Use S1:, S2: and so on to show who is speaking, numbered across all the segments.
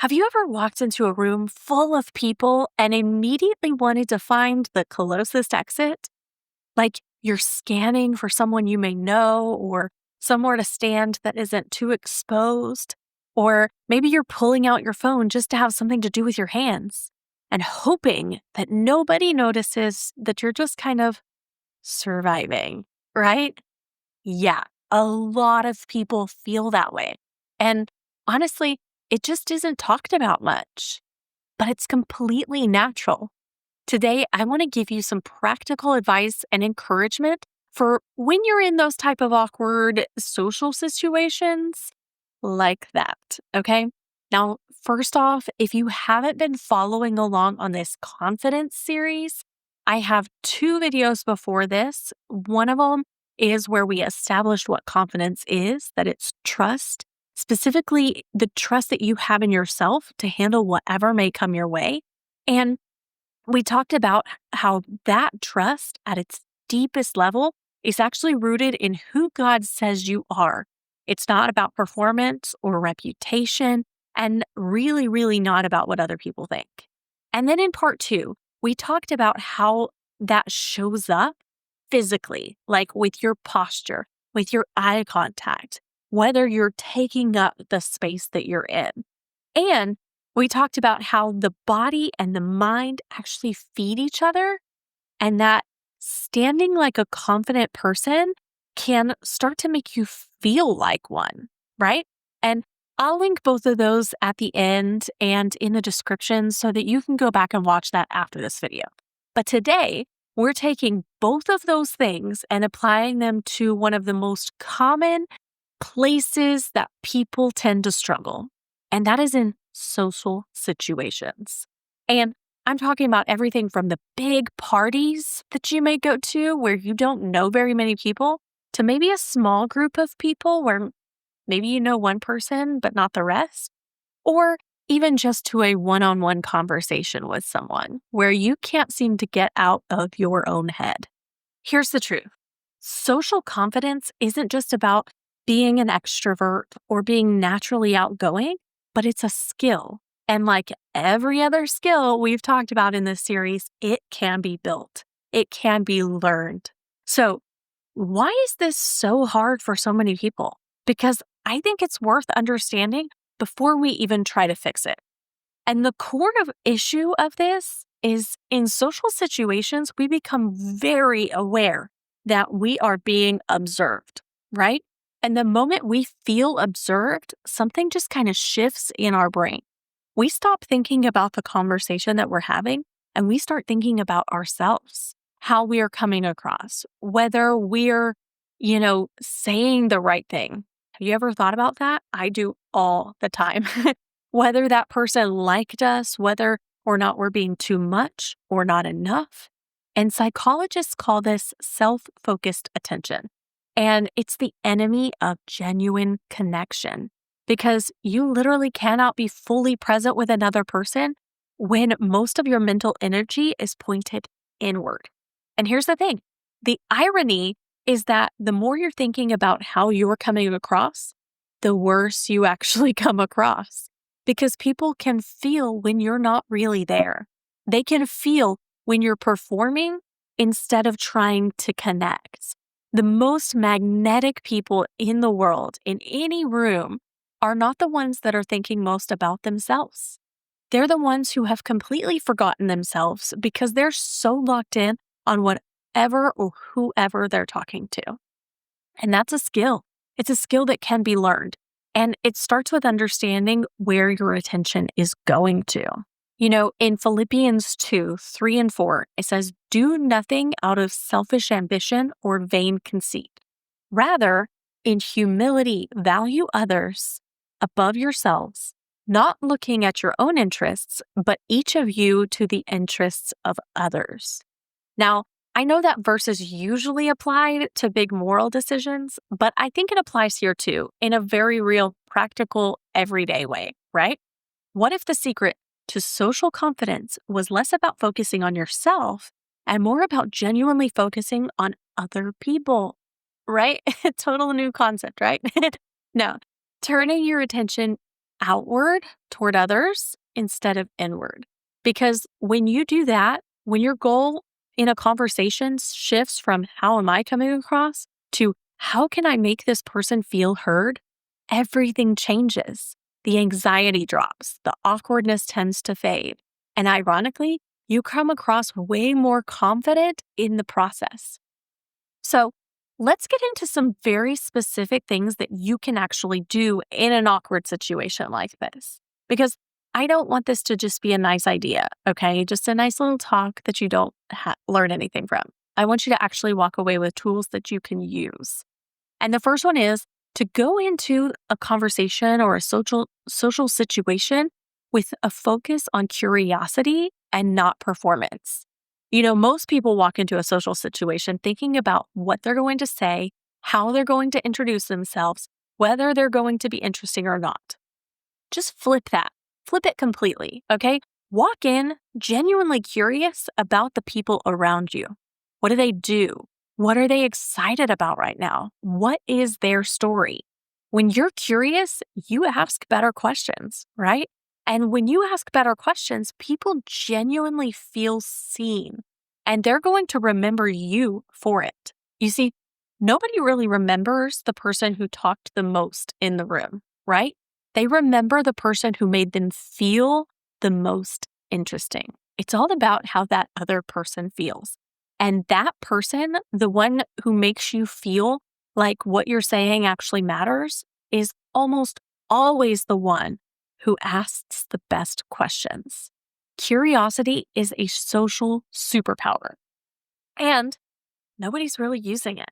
S1: Have you ever walked into a room full of people and immediately wanted to find the closest exit? Like you're scanning for someone you may know or somewhere to stand that isn't too exposed. Or maybe you're pulling out your phone just to have something to do with your hands and hoping that nobody notices that you're just kind of surviving, right? Yeah, a lot of people feel that way. And honestly, it just isn't talked about much, but it's completely natural. Today, I want to give you some practical advice and encouragement for when you're in those type of awkward social situations like that. Okay. Now, first off, if you haven't been following along on this confidence series, I have two videos before this. One of them is where we established what confidence is, that it's trust, specifically the trust that you have in yourself to handle whatever may come your way. And we talked about how that trust at its deepest level is actually rooted in who God says you are. It's not about performance or reputation, and really, really not about what other people think. And then in part two, we talked about how that shows up physically, like with your posture, with your eye contact, whether you're taking up the space that you're in. And we talked about how the body and the mind actually feed each other, and that standing like a confident person can start to make you feel like one, right? And I'll link both of those at the end and in the description so that you can go back and watch that after this video. But today, we're taking both of those things and applying them to one of the most common places that people tend to struggle, and that is in social situations. And I'm talking about everything from the big parties that you may go to where you don't know very many people to maybe a small group of people where maybe you know one person but not the rest, or even just to a one-on-one conversation with someone where you can't seem to get out of your own head. Here's the truth. Social confidence isn't just about being an extrovert or being naturally outgoing, but it's a skill. And like every other skill we've talked about in this series, it can be built. It can be learned. So why is this so hard for so many people? Because I think it's worth understanding before we even try to fix it. And the core of issue of this is in social situations, we become very aware that we are being observed, right? And the moment we feel observed, something just kind of shifts in our brain. We stop thinking about the conversation that we're having and we start thinking about ourselves, how we are coming across, whether we're, saying the right thing. Have you ever thought about that? I do all the time. Whether that person liked us, whether or not we're being too much or not enough. And psychologists call this self-focused attention. And it's the enemy of genuine connection because you literally cannot be fully present with another person when most of your mental energy is pointed inward. And here's the thing. The irony is that the more you're thinking about how you're coming across, the worse you actually come across. Because people can feel when you're not really there. They can feel when you're performing instead of trying to connect. The most magnetic people in the world, in any room, are not the ones that are thinking most about themselves. They're the ones who have completely forgotten themselves because they're so locked in on whatever or whoever they're talking to. And that's a skill. It's a skill that can be learned. And it starts with understanding where your attention is going to. In Philippians 2:3-4, it says, "Do nothing out of selfish ambition or vain conceit. Rather, in humility, value others above yourselves, not looking at your own interests, but each of you to the interests of others." Now, I know that verse is usually applied to big moral decisions, but I think it applies here too in a very real, practical, everyday way, right? What if the secret to social confidence was less about focusing on yourself and more about genuinely focusing on other people, right? Total new concept, right? No, turning your attention outward toward others instead of inward. Because when you do that, when your goal in a conversation shifts from how am I coming across to how can I make this person feel heard, everything changes. The anxiety drops, the awkwardness tends to fade. And ironically, you come across way more confident in the process. So let's get into some very specific things that you can actually do in an awkward situation like this. Because I don't want this to just be a nice idea, okay? Just a nice little talk that you don't learn anything from. I want you to actually walk away with tools that you can use. And the first one is to go into a conversation or a social situation with a focus on curiosity and not performance. Most people walk into a social situation thinking about what they're going to say, how they're going to introduce themselves, whether they're going to be interesting or not. Just flip that. Flip it completely, okay? Walk in genuinely curious about the people around you. What do they do? What are they excited about right now? What is their story? When you're curious, you ask better questions, right? And when you ask better questions, people genuinely feel seen and they're going to remember you for it. You see, nobody really remembers the person who talked the most in the room, right? They remember the person who made them feel the most interesting. It's all about how that other person feels. And that person, the one who makes you feel like what you're saying actually matters, is almost always the one who asks the best questions. Curiosity is a social superpower, and nobody's really using it.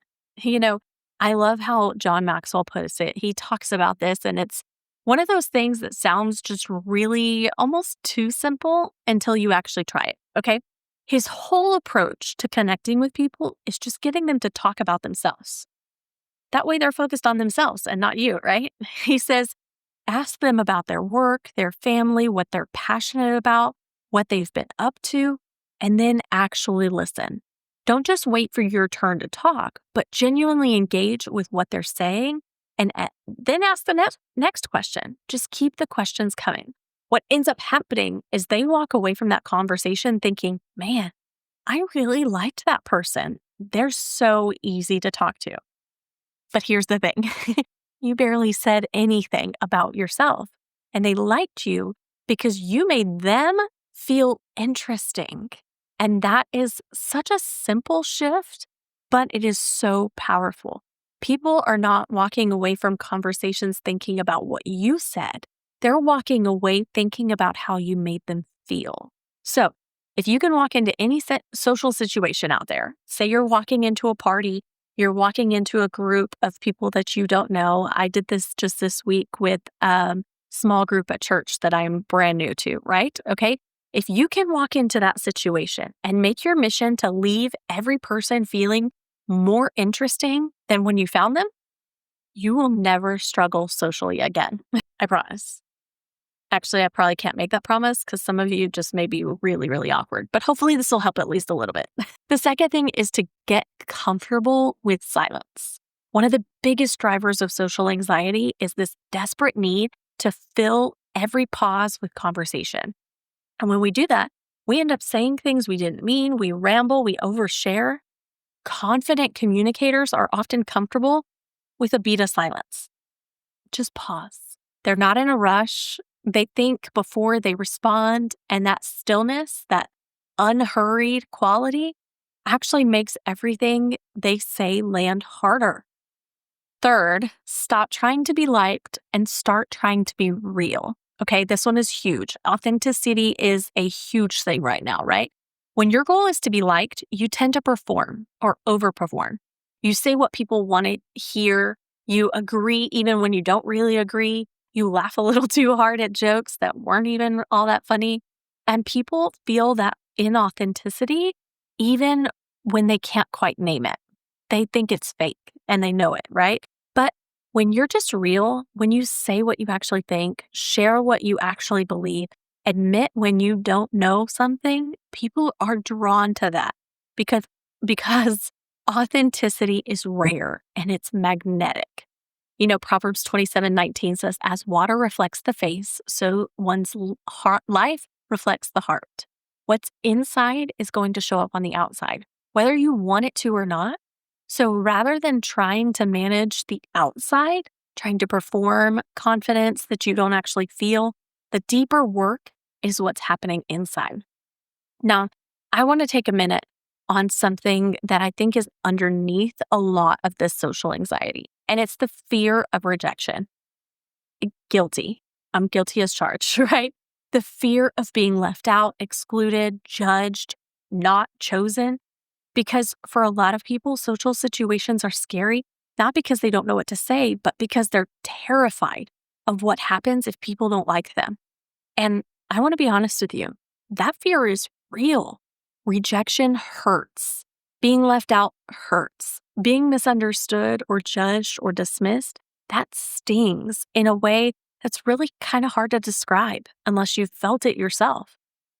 S1: I love how John Maxwell puts it. He talks about this, and it's one of those things that sounds just really almost too simple until you actually try it, okay? His whole approach to connecting with people is just getting them to talk about themselves. That way they're focused on themselves and not you, right? He says, ask them about their work, their family, what they're passionate about, what they've been up to, and then actually listen. Don't just wait for your turn to talk, but genuinely engage with what they're saying and then ask the next question. Just keep the questions coming. What ends up happening is they walk away from that conversation thinking, man, I really liked that person. They're so easy to talk to. But here's the thing. You barely said anything about yourself, and they liked you because you made them feel interesting. And that is such a simple shift, but it is so powerful. People are not walking away from conversations thinking about what you said. They're walking away thinking about how you made them feel. So if you can walk into any social situation out there, say you're walking into a party, you're walking into a group of people that you don't know. I did this just this week with a small group at church that I'm brand new to, right? Okay. If you can walk into that situation and make your mission to leave every person feeling more interesting than when you found them, you will never struggle socially again. I promise. Actually, I probably can't make that promise because some of you just may be really, really awkward, but hopefully this will help at least a little bit. The second thing is to get comfortable with silence. One of the biggest drivers of social anxiety is this desperate need to fill every pause with conversation. And when we do that, we end up saying things we didn't mean, we ramble, we overshare. Confident communicators are often comfortable with a beat of silence. Just pause. They're not in a rush. They think before they respond, and that stillness, that unhurried quality actually makes everything they say land harder. Third, stop trying to be liked and start trying to be real. Okay, this one is huge. Authenticity is a huge thing right now, right? When your goal is to be liked, you tend to perform or overperform. You say what people want to hear. You agree even when you don't really agree. You laugh a little too hard at jokes that weren't even all that funny. And people feel that inauthenticity even when they can't quite name it. They think it's fake and they know it, right? But when you're just real, when you say what you actually think, share what you actually believe, admit when you don't know something, people are drawn to that because authenticity is rare and it's magnetic. Proverbs 27:19 says, as water reflects the face, so one's life reflects the heart. What's inside is going to show up on the outside, whether you want it to or not. So rather than trying to manage the outside, trying to perform confidence that you don't actually feel, the deeper work is what's happening inside. Now, I want to take a minute on something that I think is underneath a lot of this social anxiety, and it's the fear of rejection. Guilty. I'm guilty as charged, right? The fear of being left out, excluded, judged, not chosen. Because for a lot of people, social situations are scary, not because they don't know what to say, but because they're terrified of what happens if people don't like them. And I want to be honest with you, that fear is real. Rejection hurts. Being left out hurts. Being misunderstood or judged or dismissed, that stings in a way that's really kind of hard to describe unless you've felt it yourself.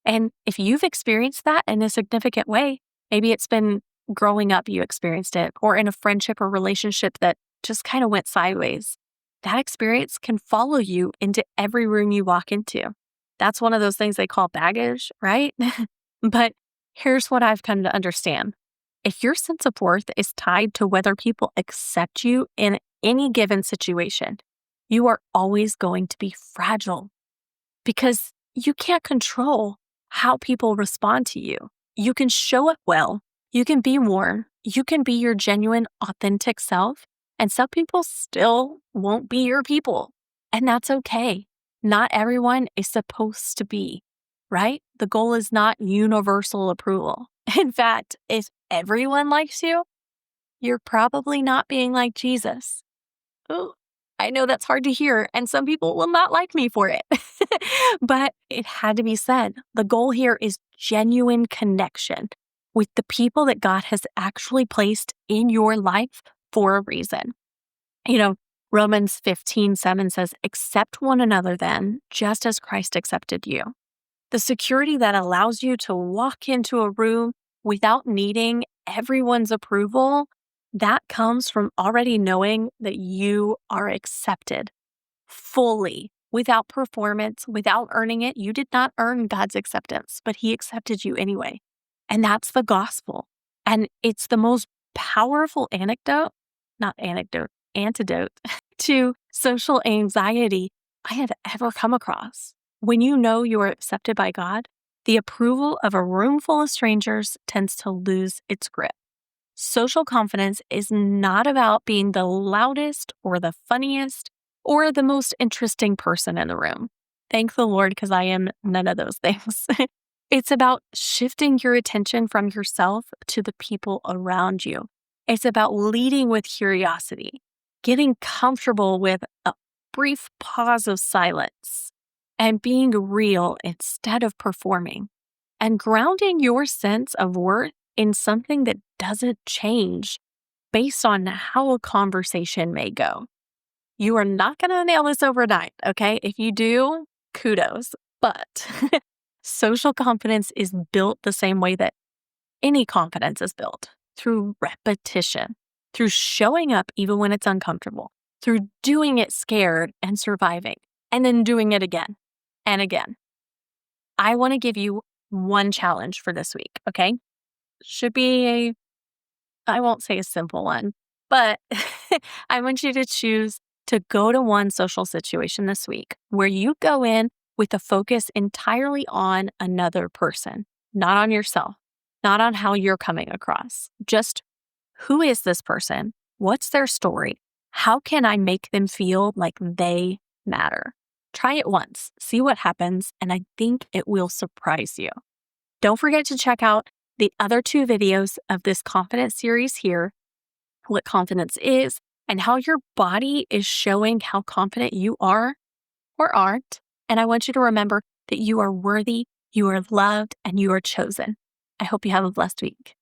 S1: And if you've experienced that in a significant way, maybe it's been growing up you experienced it, or in a friendship or relationship that just kind of went sideways, that experience can follow you into every room you walk into. That's one of those things they call baggage, right? But here's what I've come to understand. If your sense of worth is tied to whether people accept you in any given situation, you are always going to be fragile because you can't control how people respond to you. You can show up well, you can be warm, you can be your genuine, authentic self, and some people still won't be your people. And that's okay. Not everyone is supposed to be, right? The goal is not universal approval. In fact, if everyone likes you, you're probably not being like Jesus. Oh, I know that's hard to hear, and some people will not like me for it. But it had to be said. The goal here is genuine connection with the people that God has actually placed in your life for a reason. Romans 15:7 says, accept one another then, just as Christ accepted you. The security that allows you to walk into a room without needing everyone's approval, that comes from already knowing that you are accepted fully, without performance, without earning it. You did not earn God's acceptance, but He accepted you anyway. And that's the gospel. And it's the most powerful antidote to social anxiety I have ever come across. When you know you are accepted by God, the approval of a room full of strangers tends to lose its grip. Social confidence is not about being the loudest or the funniest or the most interesting person in the room. Thank the Lord, because I am none of those things. It's about shifting your attention from yourself to the people around you. It's about leading with curiosity, getting comfortable with a brief pause of silence, and being real instead of performing, and grounding your sense of worth in something that doesn't change based on how a conversation may go. You are not going to nail this overnight, okay? If you do, kudos. But social confidence is built the same way that any confidence is built, through repetition, through showing up even when it's uncomfortable, through doing it scared and surviving, and then doing it again and again. I want to give you one challenge for this week, okay? Should be I won't say a simple one, but I want you to choose to go to one social situation this week where you go in with a focus entirely on another person, not on yourself, not on how you're coming across. Just who is this person? What's their story? How can I make them feel like they matter? Try it once, see what happens, and I think it will surprise you. Don't forget to check out the other 2 videos of this confidence series here, what confidence is, and how your body is showing how confident you are or aren't. And I want you to remember that you are worthy, you are loved, and you are chosen. I hope you have a blessed week.